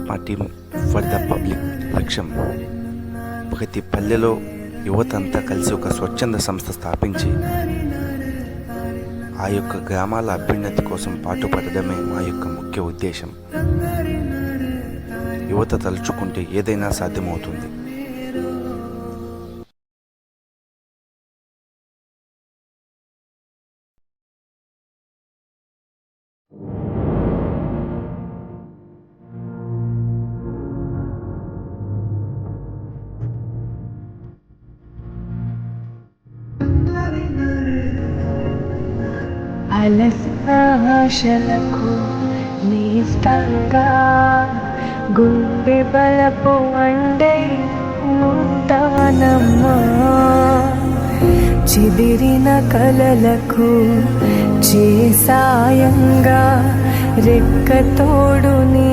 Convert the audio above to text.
Party for the public లక్ష్యం ప్రతి పల్లెలో యువత అంతా కలిసి ఒక స్వచ్ఛంద సంస్థ స్థాపించి ఆ యొక్క గ్రామాల అభ్యున్నతి కోసం పాటుపడడమే మా యొక్క ముఖ్య ఉద్దేశం. యువత తలుచుకుంటే ఏదైనా సాధ్యమవుతుంది. అలసిన ఆశలకు నేస్తంగా గుండె బలపు అండే ఉంటానమ్మా. చిదిరిన కలలకు చేసాయంగా రెక్కతోడు నీ